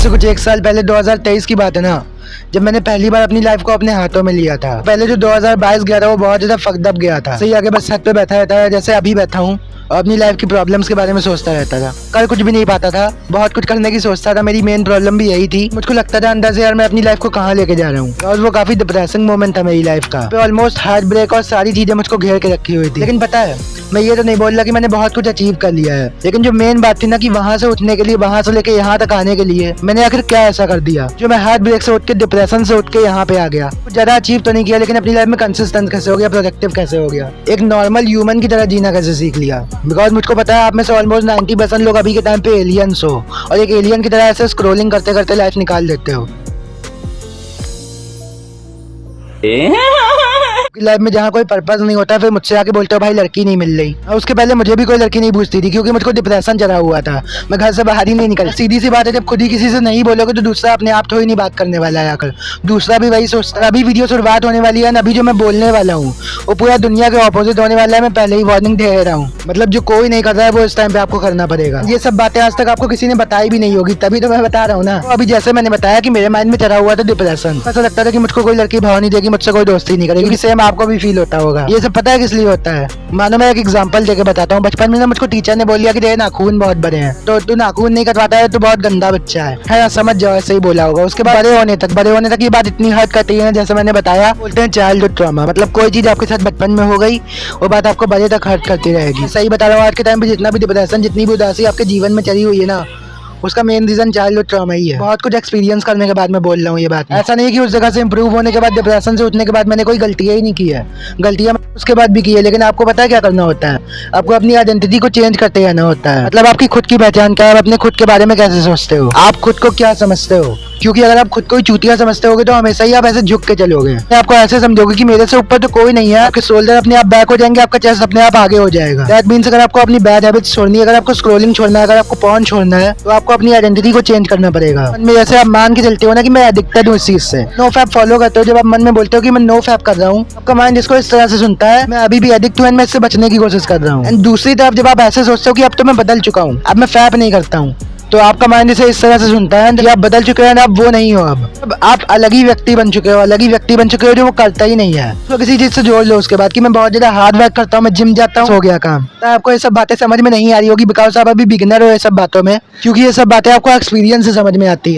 से कुछ 1 साल पहले 2023 की बात है ना, जब मैंने पहली बार अपनी लाइफ को अपने हाथों में लिया था। पहले जो 2022 गया था वो बहुत ज्यादा फक्ड अप गया था। सही आगे बस छत पे बैठा रहता है जैसे अभी बैठा हूँ और अपनी लाइफ की प्रॉब्लम्स के बारे में सोचता रहता था। कर कुछ भी नहीं पाता था, बहुत कुछ करने की सोचता था। मेरी मेन प्रॉब्लम भी यही थी। मुझको लगता था अंदर से यार मैं अपनी लाइफ को कहाँ लेके जा रहा हूँ। और वो काफी डिप्रेसिंग मोमेंट था मेरी लाइफ का। ऑलमोस्ट हार्ट ब्रेक और सारी चीजें मुझको घेर के रखी हुई थी। लेकिन पता है, मैं ये तो नहीं बोल रहा कि मैंने बहुत कुछ अचीव कर लिया है, लेकिन जो मेन बात थी ना कि वहां से उठने के लिए, वहां से लेके यहाँ तक आने के लिए मैंने आखिर क्या ऐसा कर दिया जो मैं हार्ट ब्रेक से उठ के, डिप्रेशन से उठ के यहाँ पे आ गया। कुछ ज्यादा अचीव तो नहीं किया, लेकिन अपनी लाइफ में कंसिस्टेंट कैसे हो गया, प्रोडक्टिव कैसे हो गया, एक नॉर्मल ह्यूमन की तरह जीना कैसे सीख लिया। बिकॉज मुझको पता है आप में से ऑलमोस्ट 90% लोग अभी के टाइम पे एलियंस हो, और एक एलियन की तरह ऐसे स्क्रोलिंग करते करते लाइफ निकाल देते हो। लाइफ में जहाँ कोई पर्पस नहीं होता, फिर मुझसे आके बोलते हो भाई लड़की नहीं मिल रही। और उसके पहले मुझे भी कोई लड़की नहीं पूछती थी, क्योंकि मुझको डिप्रेशन चढ़ा हुआ था। मैं घर से बाहर ही नहीं निकल। सीधी सी बात है, जब खुद ही किसी से नहीं बोलोगे तो दूसरा अपने आप थोड़ी नहीं बात करने वाला है आकर। दूसरा भी वही सोचता। अभी वीडियो शुरुआत होने वाली है, अभी जो मैं बोलने वाला हूँ वो पूरा दुनिया के ऑपोजिट होने वाला है। मैं पहले ही वार्निंग दे रहा हूँ। मतलब जो कोई नहीं कर रहा है वो इस टाइम पे आपको करना पड़ेगा। ये सब बातें आज तक आपको किसी ने बताई भी नहीं होगी, तभी तो मैं बता रहा हूँ ना। तो अभी जैसे मैंने बताया कि मेरे माइंड में चढ़ा हुआ था डिप्रेशन। ऐसा लगता था कि मुझको कोई लड़की भाव नहीं देगी, मुझसे कोई दोस्ती नहीं करेगी, क्योंकि सेम आपको भी फील होता होगा। ये सब पता है किस लिए होता है? मानो मैं एक एग्जांपल देके बताता हूँ। बचपन में ना मुझको टीचर ने बोल दिया कि तेरे नाखून बहुत बड़े हैं, तो तू नाखून नहीं कटवाता है तो बहुत गंदा बच्चा है। समझ जाओ, ऐसे ही बोला होगा। उसके बाद बड़े होने तक ये बात इतनी हर्ट करती है ना, जैसे मैंने बताया, बोलते हैं चाइल्डहुड ट्रॉमा। मतलब कोई चीज आपके साथ बचपन में हो गई, वो बात आपको बड़े तक हर्ट करती रहेगी। सही बता रहा हूँ, आज के टाइम पे जितना भी डिप्रेशन, जितनी भी उदासी आपके जीवन में चली हुई है ना, उसका मेन रीजन चाइल्डहुड ट्रॉमा ही है। बहुत कुछ एक्सपीरियंस करने के बाद मैं बोल रहा हूँ ये बात। ऐसा नहीं कि उस जगह से इंप्रूव होने के बाद, डिप्रेशन से उठने के बाद मैंने कोई गलतियां ही नहीं की है। गलतियां उसके बाद भी की है, लेकिन आपको पता है क्या करना होता है? आपको अपनी आइडेंटिटी को चेंज करते रहना होता है। मतलब आपकी खुद की पहचान क्या है, आप अपने खुद के बारे में कैसे सोचते हो, आप खुद को क्या समझते हो। क्योंकि अगर आप खुद को ही चूतिया समझते होगे तो हमेशा ही आप ऐसे झुक के चलोगे। आपको ऐसे समझोगे कि मेरे से ऊपर तो कोई नहीं है। आपके शोल्डर अपने आप बैक हो जाएंगे, आपका चेस्ट अपने आप आगे हो जाएगा। दैट मीन्स अगर आपको अपनी बैड हैबिट्स छोड़नी है, अगर आपको स्क्रोलिंग छोड़ना है, अगर आपको पॉर्न छोड़ना है, तो आपको अपनी आइडेंटिटी को चेंज करना पड़ेगा। मन में जैसे आप मान के चलते हो ना कि मैं एडिक्टेड हूँ इस चीज से, नो फैप फॉलो करते हो। जब आप मन में बोलते हो कि मैं नो फैप कर रहा हूँ, आपका माइंड इसको इस तरह से सुनता है, मैं अभी भी एडिक्ट हूँ, मैं इससे बचने की कोशिश कर रहा हूँ। एंड दूसरी तरफ जब आप ऐसे सोचते हो कि अब तो मैं बदल चुका हूँ, अब मैं फैप नहीं करता हूँ, तो आपका माइंड इसे इस तरह से सुनता है कि आप बदल चुके हैं, आप वो नहीं हो। अब आप अलग ही व्यक्ति बन चुके हो, अलग ही व्यक्ति बन चुके हो जो वो करता ही नहीं है। तो किसी चीज से जोड़ लो उसके बाद कि मैं बहुत ज्यादा हार्ड वर्क करता हूँ, मैं जिम जाता हूँ, हो गया काम। तो आपको ये सब बातें समझ में नहीं आ रही होगी, बिकॉज आप अभी बिगिनर हो ये सब बातों में, क्योंकि ये सब बातें आपको एक्सपीरियंस से समझ में आती है।